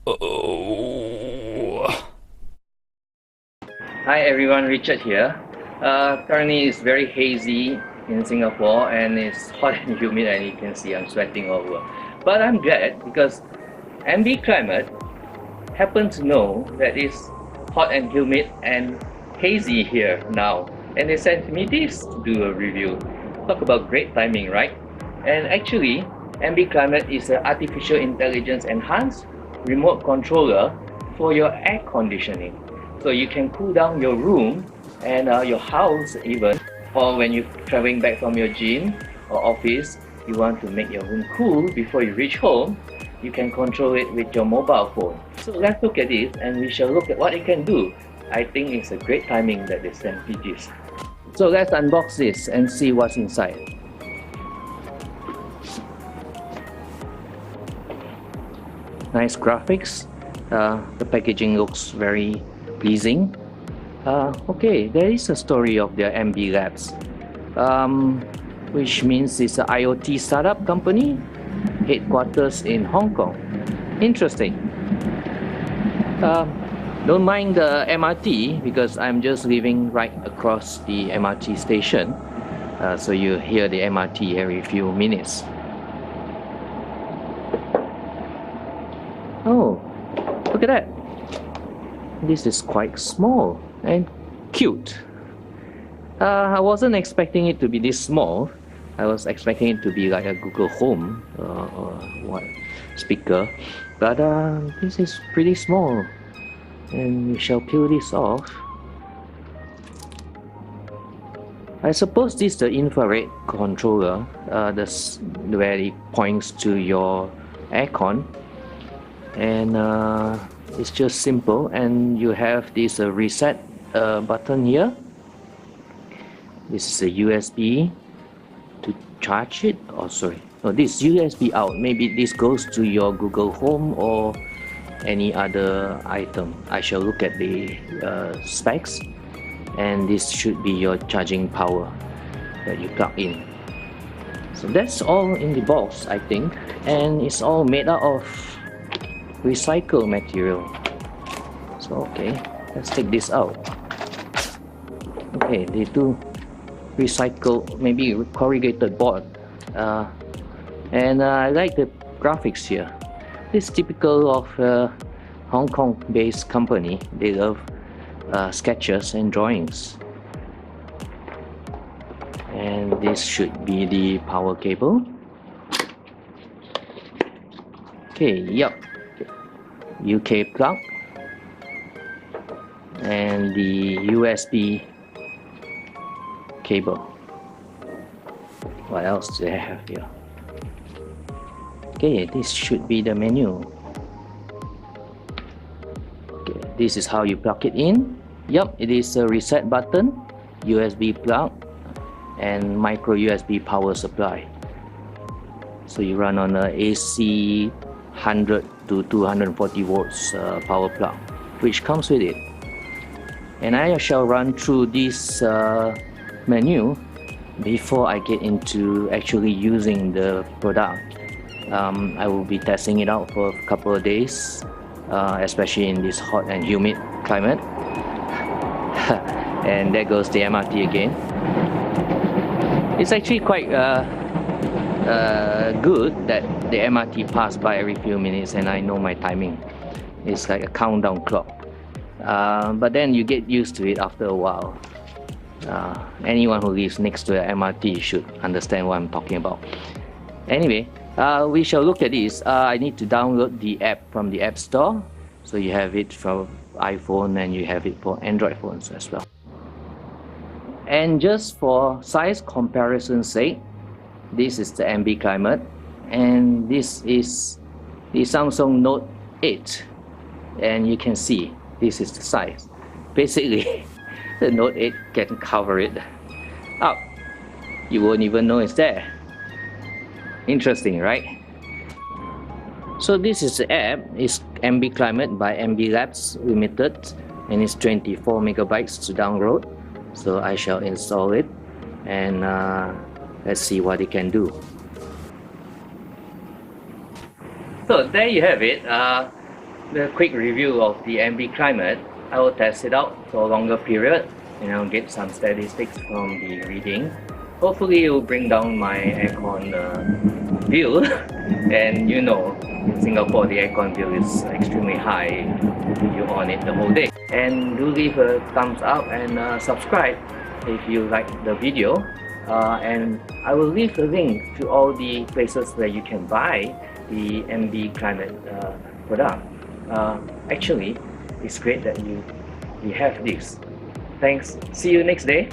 Oh. Hi everyone, Richard here. Currently it's very hazy in Singapore and it's hot and humid, and you can see I'm sweating all over. But I'm glad because Ambi Climate happen to know that it's hot and humid and hazy here now, and they sent me this to do a review. Talk about great timing, right? And actually, Ambi Climate is an artificial intelligence enhanced remote controller for your air conditioning. So you can cool down your room and your house even, or when you're traveling back from your gym or office, you want to make your room cool before you reach home, you can control it with your mobile phone. So let's look at this and we shall look at what it can do. I think it's a great timing that they sent me this. So let's unbox this and see what's inside. Nice graphics. The packaging looks very pleasing. Okay, there is a story of the Ambi Labs, which means it's an IoT startup company, headquarters in Hong Kong. Interesting. Don't mind the MRT because I'm just living right across the MRT station, so you hear the MRT every few minutes. Oh, look at that. This is quite small and cute. I wasn't expecting it to be this small. I was expecting it to be like a Google Home or what speaker, but this is pretty small. And we shall peel this off. I suppose this is the infrared controller, where it points to your aircon, and it's just simple. And you have this reset button here. This is a USB to charge it. Oh, sorry. No, this USB out. Maybe this goes to your Google Home or any other item. I shall look at the specs, and this should be your charging power that you plug in. So that's all in the box, I think, and it's all made out of recycled material. So okay, let's take this out. Okay, they do recycle, maybe corrugated board, and I like the graphics here. This is typical of a Hong Kong based company. They love sketches and drawings. And this should be the power cable. Okay, yep. UK plug. And the USB cable. What else do they have here? Okay, this should be the menu. Okay, this is how you plug it in. Yep, it is a reset button, USB plug, and micro USB power supply. So you run on a AC 100 to 240 volts power plug, which comes with it. And I shall run through this menu before I get into actually using the product. I will be testing it out for a couple of days, especially in this hot and humid climate. And there goes the MRT again. It's actually quite good that the MRT passes by every few minutes, and I know my timing. It's like a countdown clock. But then you get used to it after a while. Anyone who lives next to an MRT should understand what I'm talking about. Anyway, we shall look at this. I need to download the app from the App Store. So you have it for iPhone and you have it for Android phones as well. And just for size comparison's sake, this is the Ambi Climate, and this is the Samsung Note 8. And you can see this is the size. Basically, the Note 8 can cover it up. You won't even know it's there. Interesting, right? So this is the app. It's Ambi Climate by Ambi Labs Limited, and it's 24 megabytes to download. So I shall install it, and let's see what it can do. So there you have it. the quick review of the Ambi Climate. I will test it out for a longer period and I'll get some statistics from the reading. Hopefully it will bring down my aircon bill and you know, in Singapore the aircon bill is extremely high. You're on it the whole day. And do leave a thumbs up and subscribe if you like the video. And I will leave the link to all the places where you can buy the Ambi Climate product. Actually, it's great that you have this. Thanks. See you next day.